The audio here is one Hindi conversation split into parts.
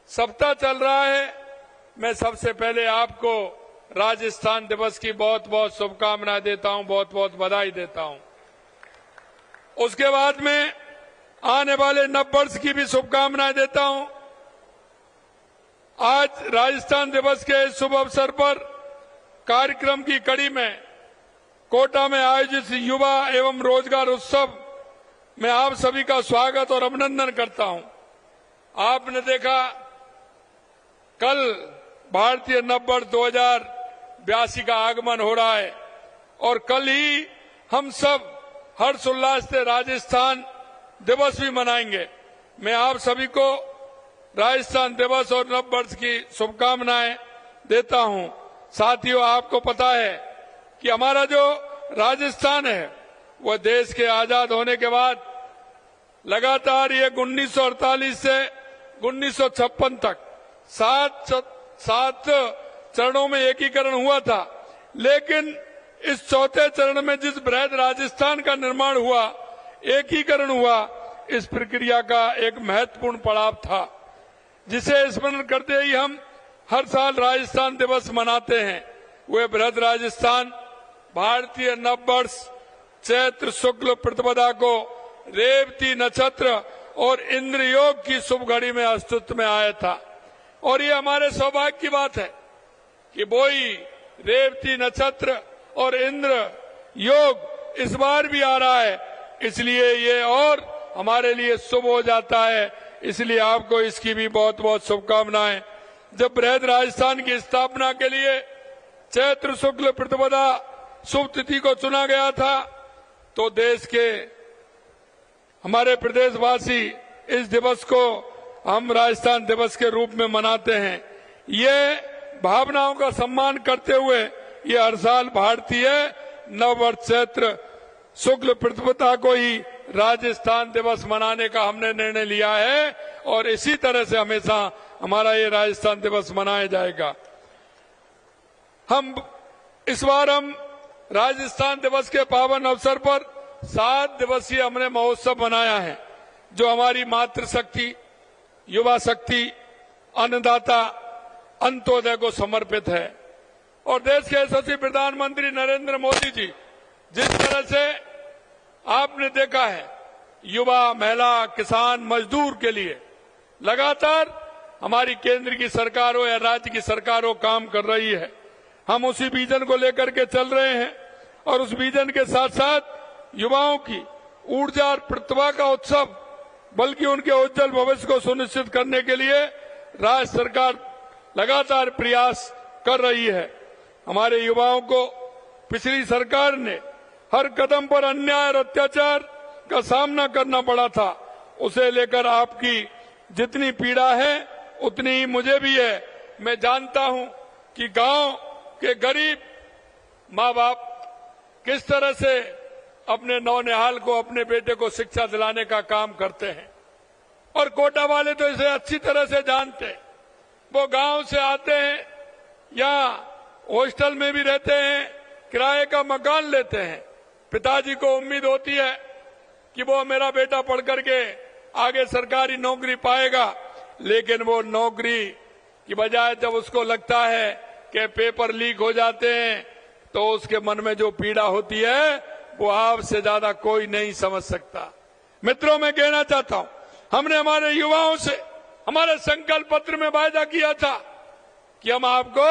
सप्ताह चल रहा है। मैं सबसे पहले आपको राजस्थान दिवस की बहुत बहुत शुभकामनाएं देता हूं, बहुत बहुत बधाई देता हूं। उसके बाद में आने वाले नववर्ष की भी शुभकामनाएं देता हूं। आज राजस्थान दिवस के शुभ अवसर पर कार्यक्रम की कड़ी में कोटा में आयोजित युवा एवं रोजगार उत्सव में आप सभी का स्वागत और अभिनंदन करता हूं। आपने देखा कल भारतीय नववर्ष 2082 का आगमन हो रहा है और कल ही हम सब हर्षोल्लास से राजस्थान दिवस भी मनाएंगे। मैं आप सभी को राजस्थान दिवस और नववर्ष की शुभकामनाएं देता हूं। साथियों, आपको पता है कि हमारा जो राजस्थान है वह देश के आजाद होने के बाद लगातार ये 1948 से 1956 तक सात चरणों में एकीकरण हुआ था। लेकिन इस चौथे चरण में जिस बृहद राजस्थान का निर्माण हुआ, एकीकरण हुआ, इस प्रक्रिया का एक महत्वपूर्ण पड़ाव था, जिसे स्मरण करते ही हम हर साल राजस्थान दिवस मनाते हैं। वे बृहद राजस्थान भारतीय नववर्ष चैत्र शुक्ल प्रतिपदा को रेवती नक्षत्र और इंद्र योग की शुभ घड़ी में अस्तित्व में आया था। और ये हमारे सौभाग्य की बात है कि वही रेवती नक्षत्र और इंद्र योग इस बार भी आ रहा है, इसलिए ये और हमारे लिए शुभ हो जाता है। इसलिए आपको इसकी भी बहुत बहुत शुभकामनाएं। जब बृहद राजस्थान की स्थापना के लिए चैत्र शुक्ल प्रतिपदा शुभ तिथि को चुना गया था, तो देश के हमारे प्रदेशवासी इस दिवस को हम राजस्थान दिवस के रूप में मनाते हैं। ये भावनाओं का सम्मान करते हुए ये हर साल भारतीय नववर्ष चैत्र शुक्ल प्रतिपदा को ही राजस्थान दिवस मनाने का हमने निर्णय लिया है और इसी तरह से हमेशा हमारा ये राजस्थान दिवस मनाया जाएगा। इस बार हम राजस्थान दिवस के पावन अवसर पर 7 दिवसीय हमने महोत्सव मनाया है, जो हमारी मातृशक्ति, युवा शक्ति, अन्नदाता, अंत्योदय को समर्पित है। और देश के यशस्वी प्रधानमंत्री नरेंद्र मोदी जी जिस तरह से आपने देखा है युवा, महिला, किसान, मजदूर के लिए लगातार हमारी केंद्र की सरकार हो या राज्य की सरकार हो काम कर रही है, हम उसी विजन को लेकर के चल रहे हैं। और उस विजन के साथ साथ युवाओं की ऊर्जा और प्रतिभा का उत्सव, बल्कि उनके उज्जवल भविष्य को सुनिश्चित करने के लिए राज्य सरकार लगातार प्रयास कर रही है। हमारे युवाओं को पिछली सरकार ने हर कदम पर अन्याय और अत्याचार का सामना करना पड़ा था, उसे लेकर आपकी जितनी पीड़ा है उतनी ही मुझे भी है। मैं जानता हूं कि गांव के गरीब माँ बाप किस तरह से अपने नौनिहाल को, अपने बेटे को शिक्षा दिलाने का काम करते हैं, और कोटा वाले तो इसे अच्छी तरह से जानते हैं। वो गांव से आते हैं या हॉस्टल में भी रहते हैं, किराए का मकान लेते हैं। पिताजी को उम्मीद होती है कि वो मेरा बेटा पढ़ करके आगे सरकारी नौकरी पाएगा, लेकिन वो नौकरी की बजाय जब उसको लगता है कि पेपर लीक हो जाते हैं, तो उसके मन में जो पीड़ा होती है वो आपसे ज्यादा कोई नहीं समझ सकता। मित्रों, मैं कहना चाहता हूं, हमने हमारे युवाओं से हमारे संकल्प पत्र में वायदा किया था कि हम आपको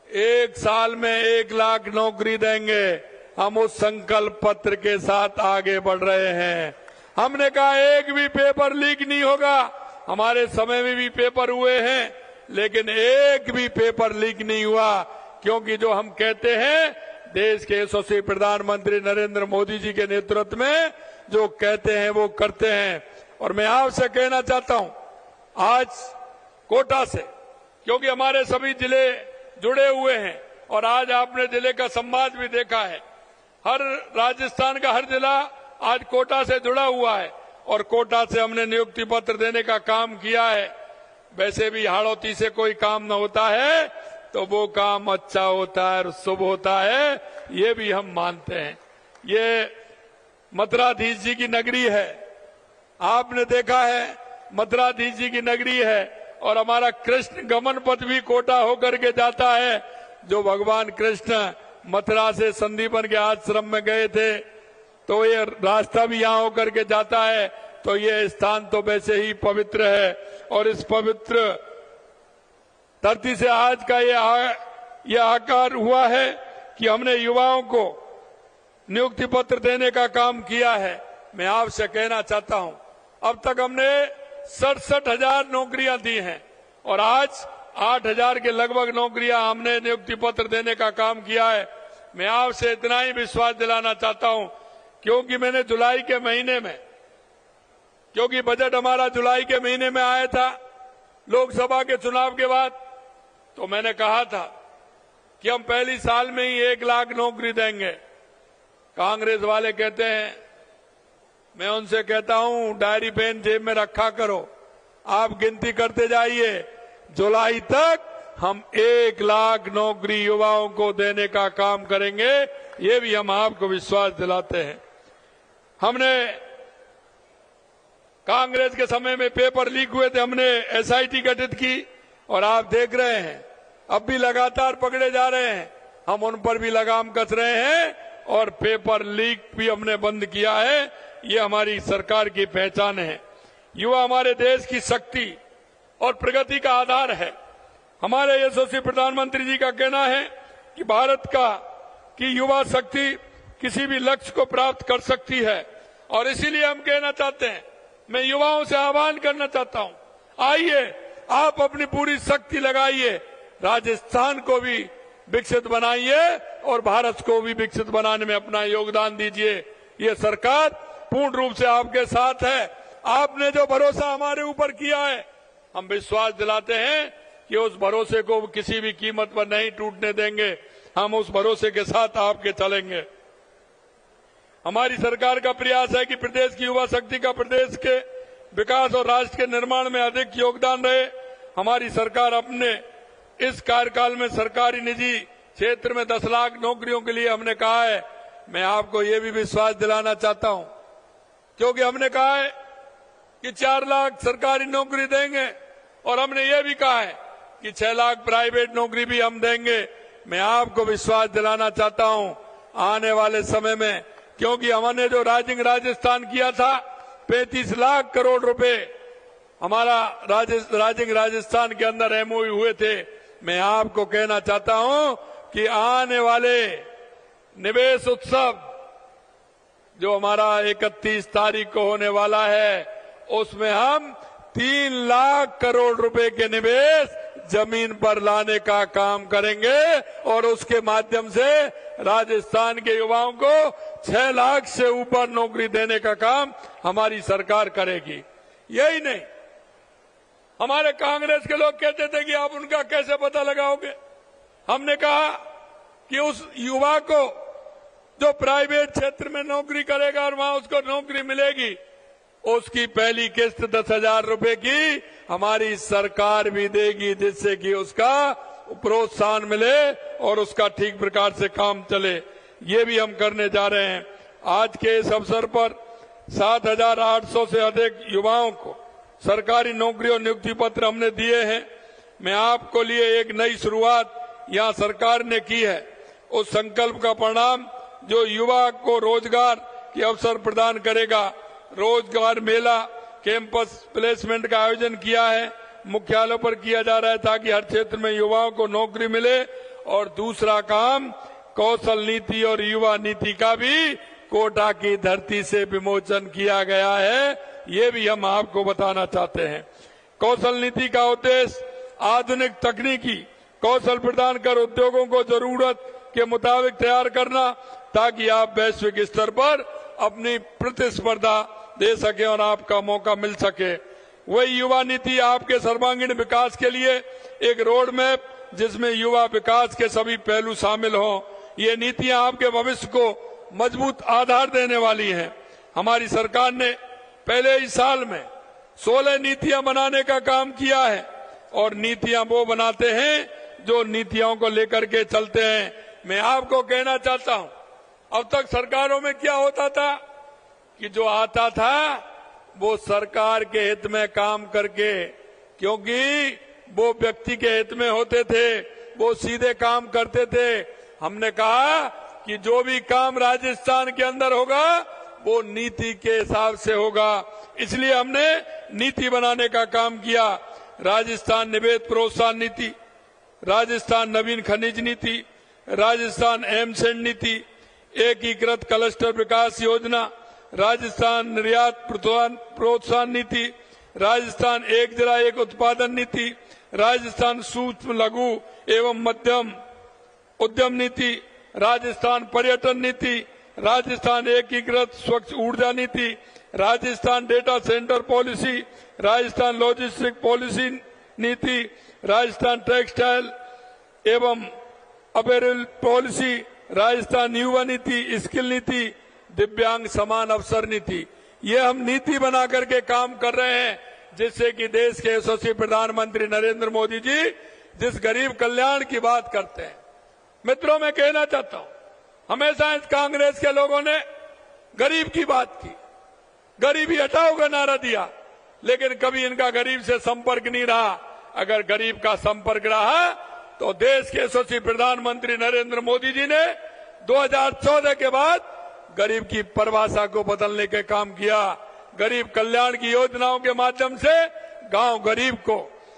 1 साल में 1 लाख नौकरी देंगे। हम उस संकल्प पत्र के साथ आगे बढ़ रहे हैं। हमने कहा एक भी पेपर लीक नहीं होगा। हमारे समय में भी पेपर हुए हैं, लेकिन एक भी पेपर लीक नहीं हुआ, क्योंकि जो हम कहते हैं देश के यशस्वी प्रधानमंत्री नरेंद्र मोदी जी के नेतृत्व में जो कहते हैं वो करते हैं। और मैं आपसे कहना चाहता हूं, आज कोटा से, क्योंकि हमारे सभी जिले जुड़े हुए हैं और आज आपने जिले का संवाद भी देखा है, हर राजस्थान का हर जिला आज कोटा से जुड़ा हुआ है और कोटा से हमने नियुक्ति पत्र देने का काम किया है। वैसे भी हाड़ौती से कोई काम न होता है तो वो काम अच्छा होता है और शुभ होता है, ये भी हम मानते हैं। ये मथुराधीश जी की नगरी है, आपने देखा है मथुराधीश जी की नगरी है, और हमारा कृष्ण गमन पथ भी कोटा होकर के जाता है। जो भगवान कृष्ण मथुरा से संदीपन के आश्रम में गए थे तो ये रास्ता भी यहाँ होकर के जाता है। तो ये स्थान तो वैसे ही पवित्र है और इस पवित्र धरती से आज का ये आकार हुआ है कि हमने युवाओं को नियुक्ति पत्र देने का काम किया है। मैं आपसे कहना चाहता हूं, अब तक हमने 67,000 नौकरियां दी हैं और आज 8,000 के लगभग नौकरियां हमने नियुक्ति पत्र देने का काम किया है। मैं आपसे इतना ही विश्वास दिलाना चाहता हूं क्योंकि मैंने जुलाई के महीने में, क्योंकि बजट हमारा जुलाई के महीने में आया था लोकसभा के चुनाव के बाद, तो मैंने कहा था कि हम पहली साल में ही 1 लाख नौकरी देंगे। कांग्रेस वाले कहते हैं, मैं उनसे कहता हूं डायरी पेन जेब में रखा करो, आप गिनती करते जाइए, जुलाई तक हम 1 लाख नौकरी युवाओं को देने का काम करेंगे। ये भी हम आपको विश्वास दिलाते हैं। हमने कांग्रेस के समय में पेपर लीक हुए थे, हमने एसआईटी गठित की और आप देख रहे हैं अब भी लगातार पकड़े जा रहे हैं। हम उन पर भी लगाम कस रहे हैं और पेपर लीक भी हमने बंद किया है। ये हमारी सरकार की पहचान है। युवा हमारे देश की शक्ति और प्रगति का आधार है। हमारे यशस्वी प्रधानमंत्री जी का कहना है कि भारत की युवा शक्ति किसी भी लक्ष्य को प्राप्त कर सकती है और इसीलिए हम कहना चाहते हैं, मैं युवाओं से आह्वान करना चाहता हूं, आइए आप अपनी पूरी शक्ति लगाइए, राजस्थान को भी विकसित बनाइए और भारत को भी विकसित बनाने में अपना योगदान दीजिए। ये सरकार पूर्ण रूप से आपके साथ है। आपने जो भरोसा हमारे ऊपर किया है, हम विश्वास दिलाते हैं कि उस भरोसे को किसी भी कीमत पर नहीं टूटने देंगे। हम उस भरोसे के साथ आपके चलेंगे। हमारी सरकार का प्रयास है कि प्रदेश की युवा शक्ति का प्रदेश के विकास और राष्ट्र के निर्माण में अधिक योगदान रहे। हमारी सरकार अपने इस कार्यकाल में सरकारी निजी क्षेत्र में 10 लाख नौकरियों के लिए हमने कहा है। मैं आपको ये भी विश्वास दिलाना चाहता हूं क्योंकि हमने कहा है कि 4 लाख सरकारी नौकरी देंगे और हमने ये भी कहा है कि 6 लाख प्राइवेट नौकरी भी हम देंगे। मैं आपको विश्वास दिलाना चाहता हूं आने वाले समय में, क्योंकि हमने जो राजस्थान किया था 35 लाख करोड़ रुपए हमारा राजस्थान के अंदर एमओयू हुए थे। मैं आपको कहना चाहता हूं कि आने वाले निवेश उत्सव जो हमारा 31 तारीख को होने वाला है, उसमें हम 3 लाख करोड़ रुपए के निवेश जमीन पर लाने का काम करेंगे और उसके माध्यम से राजस्थान के युवाओं को 6 लाख से ऊपर नौकरी देने का काम हमारी सरकार करेगी। यही नहीं, हमारे कांग्रेस के लोग कहते थे कि आप उनका कैसे पता लगाओगे। हमने कहा कि उस युवा को जो प्राइवेट क्षेत्र में नौकरी करेगा और वहां उसको नौकरी मिलेगी, उसकी पहली किस्त 10,000 रुपए की हमारी सरकार भी देगी, जिससे कि उसका प्रोत्साहन मिले और उसका ठीक प्रकार से काम चले। ये भी हम करने जा रहे हैं। आज के इस अवसर पर 7,800 से अधिक युवाओं को सरकारी नौकरी और नियुक्ति पत्र हमने दिए हैं। मैं आपको लिए एक नई शुरुआत यहां सरकार ने की है। उस संकल्प का परिणाम जो युवा को रोजगार के अवसर प्रदान करेगा। रोजगार मेला, कैंपस प्लेसमेंट का आयोजन किया है, मुख्यालयों पर किया जा रहा है ताकि हर क्षेत्र में युवाओं को नौकरी मिले। और दूसरा काम कौशल नीति और युवा नीति का भी कोटा की धरती से विमोचन किया गया है। ये भी हम आपको बताना चाहते हैं। कौशल नीति का उद्देश्य आधुनिक तकनीकी कौशल प्रदान कर उद्योगों को जरूरत के मुताबिक तैयार करना, ताकि आप वैश्विक स्तर पर अपनी प्रतिस्पर्धा दे सके और आपका मौका मिल सके। वही युवा नीति आपके सर्वांगीण विकास के लिए एक रोड मैप, जिसमें युवा विकास के सभी पहलू शामिल हों। ये नीतियां आपके भविष्य को मजबूत आधार देने वाली हैं। हमारी सरकार ने पहले ही साल में 16 नीतियां बनाने का काम किया है और नीतियां वो बनाते हैं जो नीतियों को लेकर के चलते हैं। मैं आपको कहना चाहता हूं, अब तक सरकारों में क्या होता था कि जो आता था वो सरकार के हित में काम करके क्योंकि वो व्यक्ति के हित में होते थे, वो सीधे काम करते थे। हमने कहा कि जो भी काम राजस्थान के अंदर होगा वो नीति के हिसाब से होगा, इसलिए हमने नीति बनाने का काम किया। राजस्थान निवेश प्रोत्साहन नीति, राजस्थान नवीन खनिज नीति, राजस्थान एमसेंड नीति, एकीकृत क्लस्टर विकास योजना, राजस्थान निर्यात प्रोत्साहन नीति, राजस्थान एक जिला एक उत्पादन नीति, राजस्थान सूक्ष्म लघु एवं मध्यम उद्यम नीति, राजस्थान पर्यटन नीति, राजस्थान एकीकृत स्वच्छ ऊर्जा नीति, Rajasthan data centre policy, Rajasthan logistic policy नीति, राजस्थान टेक्सटाइल एवं अपैरल पॉलिसी, राजस्थान युवा नीति, स्किल नीति, दिव्यांग समान अवसर नीति। ये हम नीति बना करके काम कर रहे हैं, जिससे कि देश के यशस्वी प्रधानमंत्री नरेंद्र मोदी जी जिस गरीब कल्याण की बात करते हैं। मित्रों, मैं कहना चाहता हूं, हमेशा इस कांग्रेस के लोगों ने गरीब की बात की, गरीबी हटाओ का नारा दिया, लेकिन कभी इनका गरीब से संपर्क नहीं रहा। अगर गरीब का संपर्क रहा तो देश के यशस्वी प्रधानमंत्री नरेंद्र मोदी जी ने 2014 के बाद गरीब की परिभाषा को बदलने के काम किया। गरीब कल्याण की योजनाओं के माध्यम से गांव गरीब को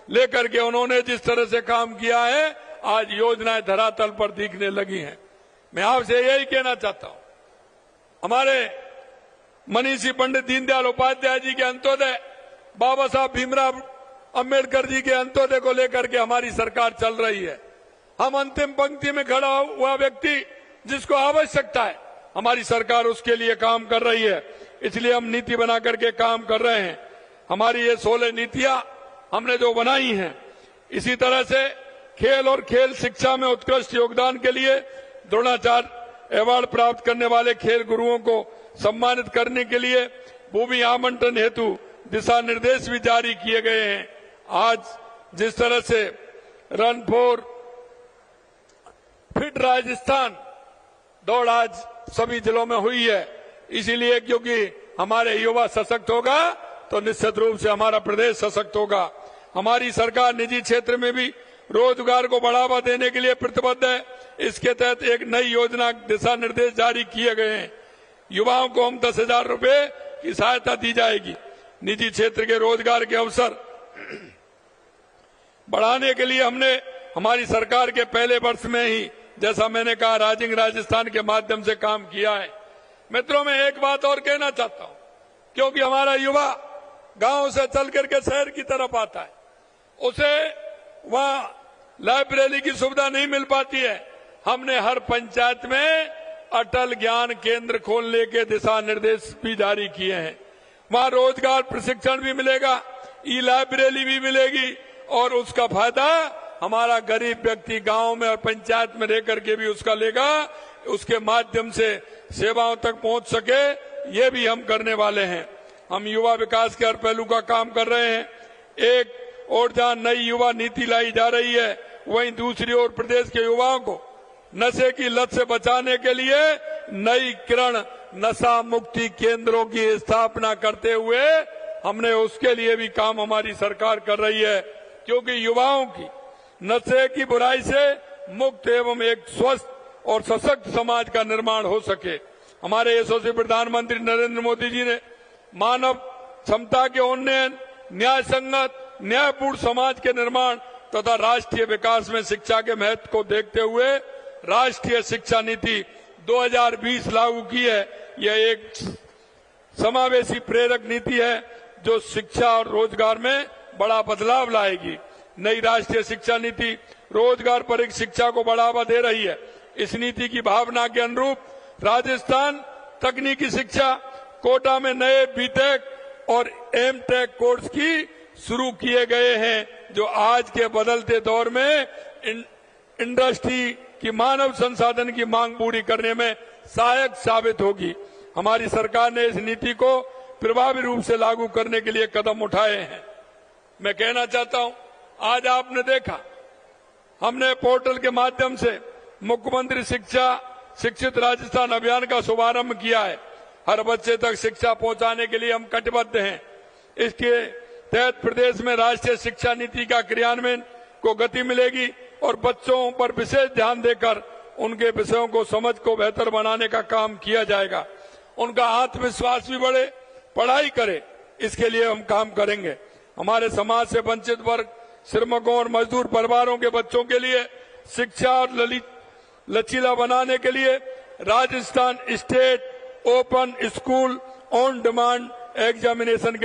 लेकर के उन्होंने जिस तरह से काम किया है, आज योजनाएं धरातल पर दिखने लगी हैं। मैं आपसे यही कहना चाहता हूं, हमारे मनीषी पंडित दीनदयाल उपाध्याय जी के अंत्योदय, बाबा साहब भीमराव अंबेडकर जी के अंत्योदय को लेकर के हमारी सरकार चल रही है। हम अंतिम पंक्ति में खड़ा हुआ व्यक्ति जिसको आवश्यकता है, हमारी सरकार उसके लिए काम कर रही है, इसलिए हम नीति बना करके काम कर रहे हैं। हमारी ये 16 नीतियां हमने जो बनाई हैं, इसी तरह से खेल और खेल शिक्षा में उत्कृष्ट योगदान के लिए द्रोणाचार्य अवार्ड प्राप्त करने वाले खेल गुरुओं को सम्मानित करने के लिए भूमि आवंटन हेतु दिशा निर्देश भी जारी किए गए हैं। आज जिस तरह से रन फॉर फिट राजस्थान दौड़ आज सभी जिलों में हुई है, इसीलिए क्योंकि हमारे युवा सशक्त होगा तो निश्चित रूप से हमारा प्रदेश सशक्त होगा। हमारी सरकार निजी क्षेत्र में भी रोजगार को बढ़ावा देने के लिए प्रतिबद्ध है। इसके तहत एक नई योजना दिशा निर्देश जारी किए गए हैं। युवाओं को हम 10,000 रुपए की सहायता दी जाएगी। निजी क्षेत्र के रोजगार के अवसर बढ़ाने के लिए हमने हमारी सरकार के पहले वर्ष में ही, जैसा मैंने कहा, राइजिंग राजस्थान के माध्यम से काम किया है। मित्रों, मैं एक बात और कहना चाहता हूं, क्योंकि हमारा युवा गांव से चल करके शहर की तरफ आता है, उसे वहां लाइब्रेरी की सुविधा नहीं मिल पाती है। हमने हर पंचायत में अटल ज्ञान केंद्र खोलने के दिशा निर्देश भी जारी किए हैं। वहां रोजगार प्रशिक्षण भी मिलेगा, ई लाइब्रेरी भी मिलेगी और उसका फायदा हमारा गरीब व्यक्ति गांव में और पंचायत में रह करके भी उसका लेगा। उसके माध्यम से सेवाओं तक पहुंच सके, ये भी हम करने वाले हैं। हम युवा विकास के हर पहलू का काम कर रहे हैं। एक और जहां नई युवा नीति लाई जा रही है, वहीं दूसरी ओर प्रदेश के युवाओं को नशे की लत से बचाने के लिए नई किरण नशा मुक्ति केंद्रों की स्थापना करते हुए हमने उसके लिए भी काम हमारी सरकार कर रही है, क्योंकि युवाओं की नशे की बुराई से मुक्त एवं एक स्वस्थ और सशक्त समाज का निर्माण हो सके। हमारे यशस्वी प्रधानमंत्री नरेंद्र मोदी जी ने मानव क्षमता के उन्नयन, न्याय संगत, न्यायपूर्ण समाज के निर्माण तथा राष्ट्रीय विकास में शिक्षा के महत्व को देखते हुए राष्ट्रीय शिक्षा नीति 2020 लागू की है। यह एक समावेशी प्रेरक नीति है जो शिक्षा और रोजगार में बड़ा बदलाव लाएगी। नई राष्ट्रीय शिक्षा नीति रोजगार परक शिक्षा को बढ़ावा दे रही है। इस नीति की भावना के अनुरूप राजस्थान तकनीकी शिक्षा कोटा में नए बीटेक और एमटेक कोर्स की शुरू किए गए हैं, जो आज के बदलते दौर में इंडस्ट्री की मानव संसाधन की मांग पूरी करने में सहायक साबित होगी। हमारी सरकार ने इस नीति को प्रभावी रूप से लागू करने के लिए कदम उठाए हैं। मैं कहना चाहता हूं, आज आपने देखा, हमने पोर्टल के माध्यम से मुख्यमंत्री शिक्षित राजस्थान अभियान का शुभारंभ किया है। हर बच्चे तक शिक्षा पहुंचाने के लिए हम कटिबद्ध हैं। इसके तहत प्रदेश में राष्ट्रीय शिक्षा नीति का क्रियान्वयन को गति मिलेगी और बच्चों पर विशेष ध्यान देकर उनके विषयों को समझ को बेहतर बनाने का काम किया जाएगा। उनका आत्मविश्वास भी बढ़े, पढ़ाई करे, इसके लिए हम काम करेंगे। हमारे समाज से वंचित वर्ग, श्रमिकों और मजदूर परिवारों के बच्चों के लिए शिक्षा और लचीला बनाने के लिए Rajasthan state open school on demand examination के